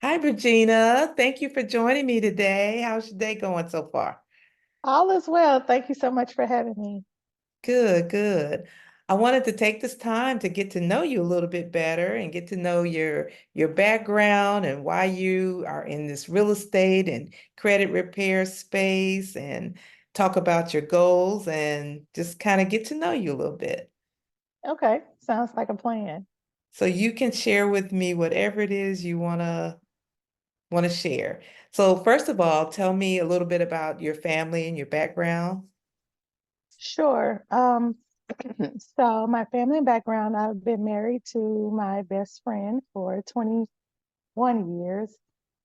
Hi, Brejeanna. Thank you for joining me today. How's your day going so far? All is well. Thank you so much for having me. Good, good. I wanted to take this time to get to know you a little bit better and get to know your background and why you are in this real estate and credit repair space and talk about your goals and just kind of get to know you a little bit. Okay, sounds like a plan. So you can share with me whatever it is you want to share. So first of all, tell me a little bit about your family and your background. Sure. So my family background, I've been married to my best friend for 21 years.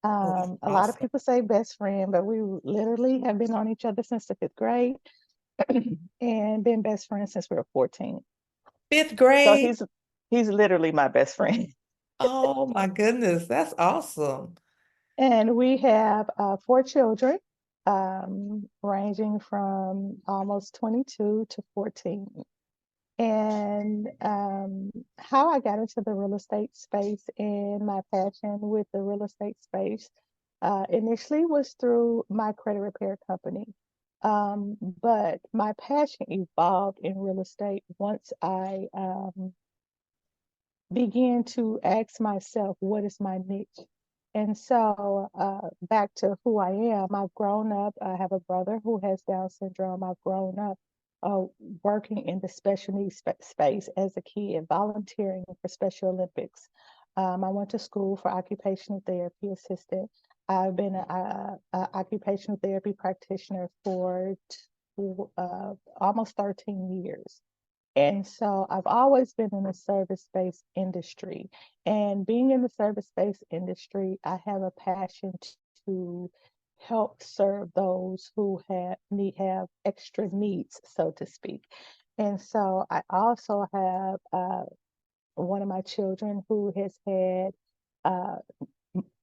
Oh, that's A lot of awesome. people say best friend, but we literally have been on each other since the fifth grade and been best friends since we were 14. Fifth So grade. he's literally my best friend. Oh my goodness, that's awesome. And we have four children, ranging from almost 22 to 14. And how I got into the real estate space and my passion with the real estate space initially was through my credit repair company. But my passion evolved in real estate once I began to ask myself, what is my niche? And so, back to who I am, I've grown up. I have a brother who has Down syndrome. I've grown up uh, working in the special needs space as a kid, volunteering for Special Olympics. I went to school for occupational therapy assistant. I've been a occupational therapy practitioner for almost 13 years. And so I've always been in the service-based industry. And being in the service-based industry, I have a passion to help serve those who have extra needs, so to speak. And so I also have one of my children who has had uh,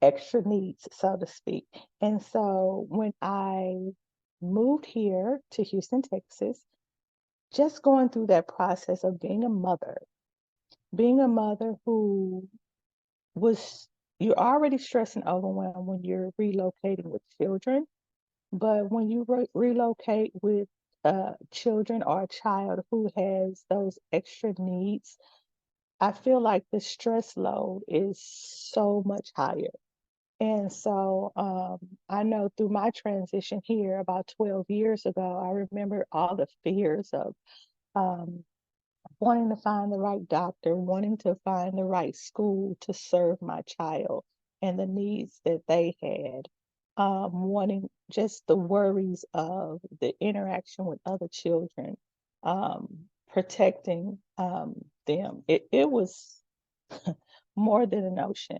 extra needs, so to speak. And so when I moved here to Houston, Texas, just going through that process of being a mother who was, you're already stressed and overwhelmed when you're relocating with children, but when you relocate with children or a child who has those extra needs, I feel like the stress load is so much higher. And so I know through my transition here about 12 years ago, I remember all the fears of um, wanting to find the right doctor, wanting to find the right school to serve my child and the needs that they had, wanting just the worries of the interaction with other children, protecting them. It was more than an ocean.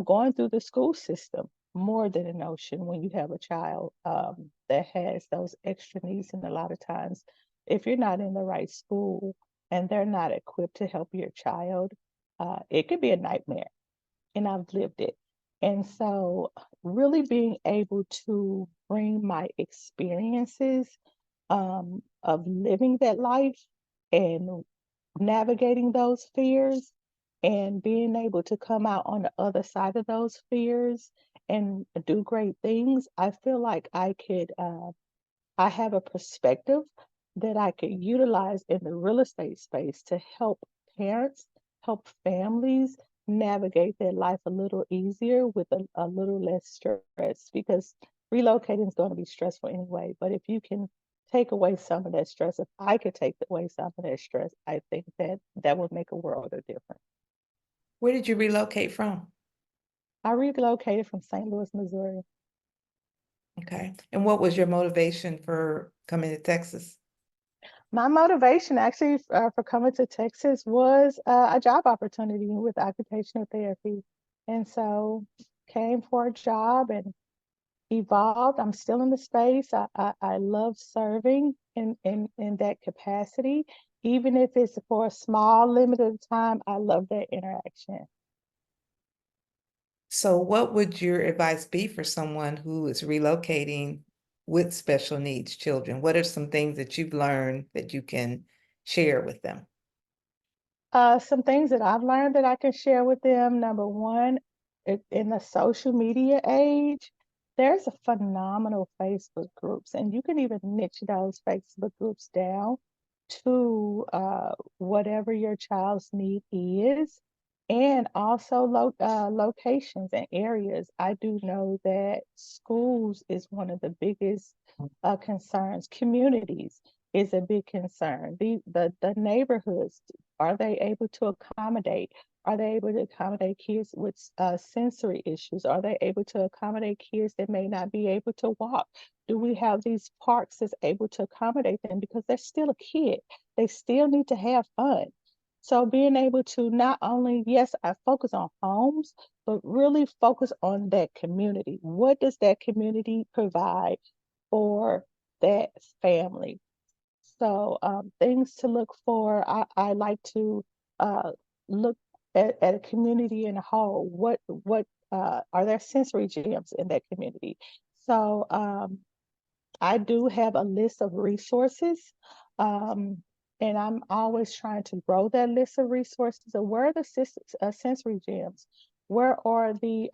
Going through the school system, more than an ocean when you have a child that has those extra needs. And a lot of times, if you're not in the right school and they're not equipped to help your child, it could be a nightmare. And I've lived it. And so, really being able to bring my experiences of living that life and navigating those fears and being able to come out on the other side of those fears and do great things, I feel like I have a perspective that I could utilize in the real estate space to help parents, help families navigate their life a little easier with a little less stress because relocating is going to be stressful anyway. But if you can take away some of that stress, if I could take away some of that stress, I think that that would make a world of difference. Where did you relocate from? I relocated from St. Louis, Missouri. Okay. And what was your motivation for coming to Texas? My motivation actually for coming to Texas was a job opportunity with occupational therapy. And so came for a job and evolved. I'm still in the space. I love serving in that capacity. Even if it's for a small, limited time, I love that interaction. So, what would your advice be for someone who is relocating with special needs children? What are some things that you've learned that you can share with them? Some things that I've learned that I can share with them. Number one, in the social media age, there's a phenomenal Facebook groups, and you can even niche those Facebook groups down to whatever your child's need is, and also locations and areas. I do know that schools is one of the biggest concerns. Communities is a big concern. The neighborhoods, are they able to accommodate? Are they able to accommodate kids with sensory issues? Are they able to accommodate kids that may not be able to walk? Do we have these parks that's able to accommodate them because they're still a kid? They still need to have fun. So being able to not only, yes, I focus on homes, but really focus on that community. What does that community provide for that family? So things to look for. I like to look at a community in a whole. What are there sensory gems in that community? So I do have a list of resources, um, and I'm always trying to grow that list of resources. So where are the sensory gems? Where are the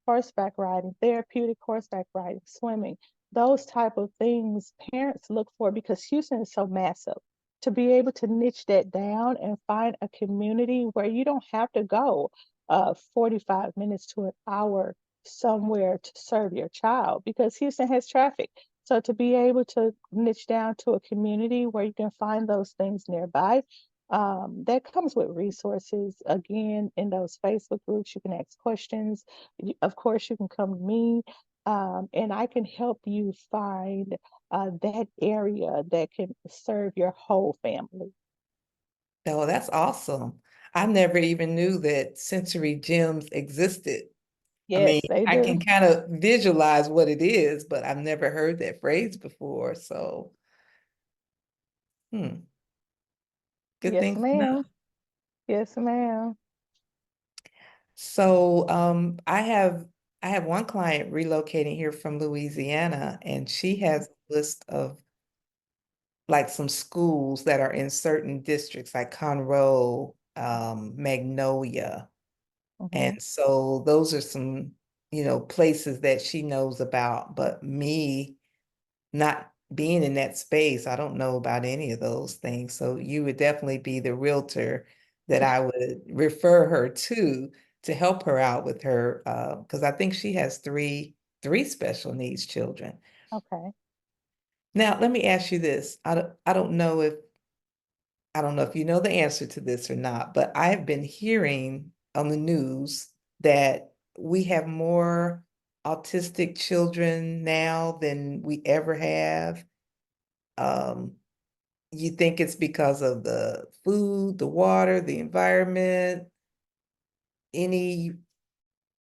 horseback riding, therapeutic horseback riding, swimming, those type of things parents look for because Houston is so massive. To be able to niche that down and find a community where you don't have to go 45 minutes to an hour somewhere to serve your child because Houston has traffic. So to be able to niche down to a community where you can find those things nearby, that comes with resources. Again, in those Facebook groups, you can ask questions. Of course, you can come to me, and I can help you find that area that can serve your whole family. Oh, that's awesome. I never even knew that sensory gyms existed. I mean, Yes, they I do. can kind of visualize what it is, but I've never heard that phrase before. So, hmm, good Yes, thing to know. ma'am. Yes, ma'am. So, I have one client relocating here from Louisiana, and she has a list of like some schools that are in certain districts, like Conroe, Magnolia. Hmm. And so those are some, places that she knows about. But me not being in that space, I don't know about any of those things. So you would definitely be the realtor that I would refer her to help her out with her, because I think she has three special needs children. Okay. Now, let me ask you this. I don't know if you know the answer to this or not, but I've been hearing on the news that we have more autistic children now than we ever have. Um, you think it's because of the food, the water, the environment? Any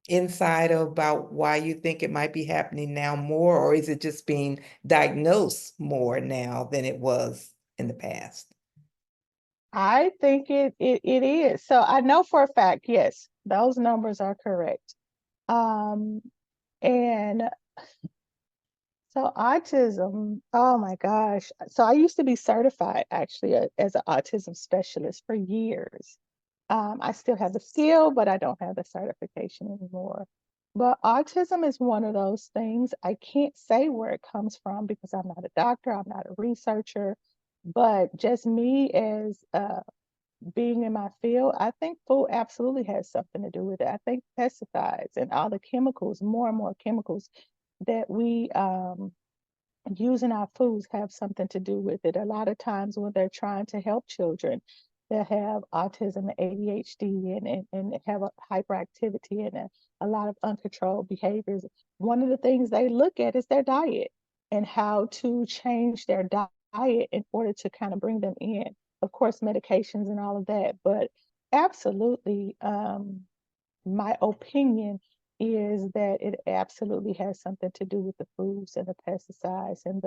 insight about why you think it might be happening now more, or is it just being diagnosed more now than it was in the past? I think it is. So I know for a fact, yes, those numbers are correct. Um, and so autism, oh my gosh. So I used to be certified actually as an autism specialist for years. I still have the skill, but I don't have the certification anymore. But autism is one of those things I can't say where it comes from because I'm not a doctor, I'm not a researcher, but just me as being in my field, I think food absolutely has something to do with it. I think pesticides and all the chemicals, more and more chemicals that we use in our foods have something to do with it. A lot of times when they're trying to help children that have autism and ADHD and have a hyperactivity and a lot of uncontrolled behaviors, one of the things they look at is their diet and how to change their diet in order to kind of bring them in. Of course, medications and all of that, but absolutely, my opinion is that it absolutely has something to do with the foods and the pesticides and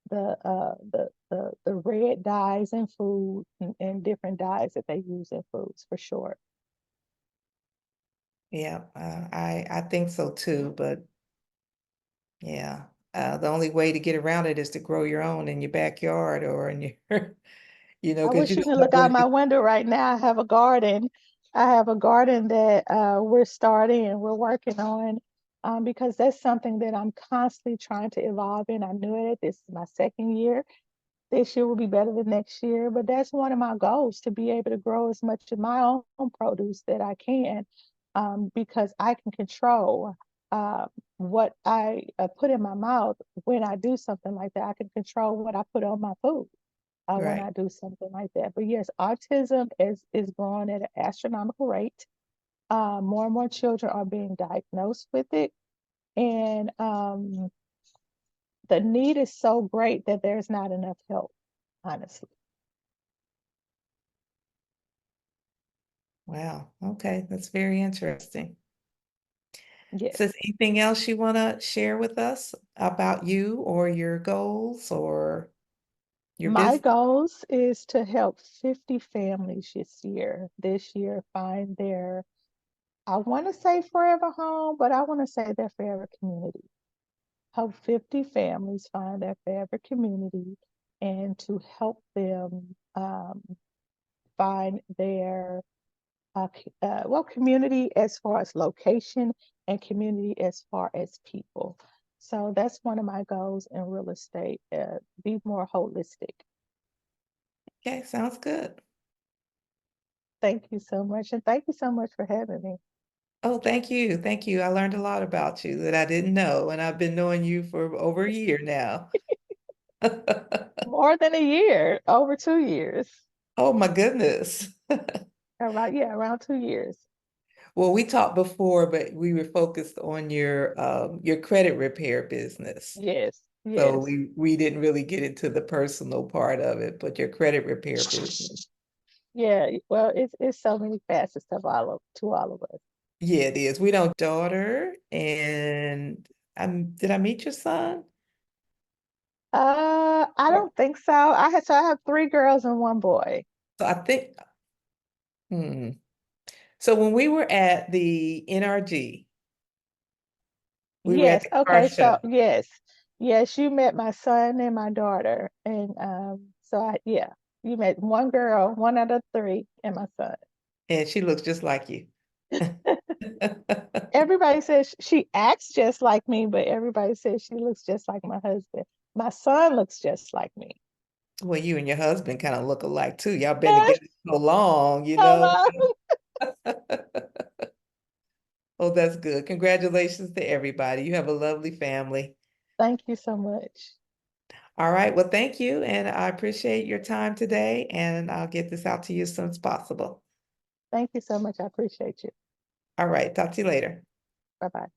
the red dyes in food and different dyes that they use in foods for sure. Yeah, I think so too, but yeah, the only way to get around it is to grow your own in your backyard or in your, I because wish you you don't can know look what out it my is. window right now. I have a garden. I have a garden that we're starting and we're working on because that's something that I'm constantly trying to evolve in. I knew it. This is my second year. This year will be better than next year, but that's one of my goals to be able to grow as much of my own produce that I can because I can control uh, what I put in my mouth when I do something like that. I can control what I put on my food when Right. I do something like that. But yes, autism is growing at an astronomical rate. More and more children are being diagnosed with it, and the need is so great that there's not enough help, honestly. Wow. Okay. That's very interesting. So is Yes. anything else you want to share with us about you or your goals or your My business? goals is to help 50 families this year find their, I want to say forever home, but I want to say their forever community. Help 50 families find their forever community and to help them find their community as far as location and community as far as people. So that's one of my goals in real estate, be more holistic. Okay, sounds good. Thank you so much. And thank you so much for having me. Oh, thank you. Thank you. I learned a lot about you that I didn't know, and I've been knowing you for over a year now. More than a year, over 2 years. Oh my goodness. Around 2 years. Well, we talked before, but we were focused on your credit repair business. Yes, So yes. we didn't really get into the personal part of it, but your credit repair business. Yeah, well, it's so many facets to all of us. Yeah, it is. We don't daughter and did I meet your son? I Or- don't think so. I have three girls and one boy. So I think hmm. So when we were at the NRG, we were at Yes, the car okay, show, so yes. Yes, you met my son and my daughter. And yeah, you met one girl, one out of three, and my son. and she looks just like you. Everybody says she acts just like me, but everybody says she looks just like my husband. My son looks just like me. Well, you and your husband kind of look alike too. Y'all been together so long, you know. Hello. Oh, that's good. Congratulations to everybody. You have a lovely family. Thank you so much. All right. Well, thank you. And I appreciate your time today. And I'll get this out to you as soon as possible. Thank you so much. I appreciate you. All right. Talk to you later. Bye bye.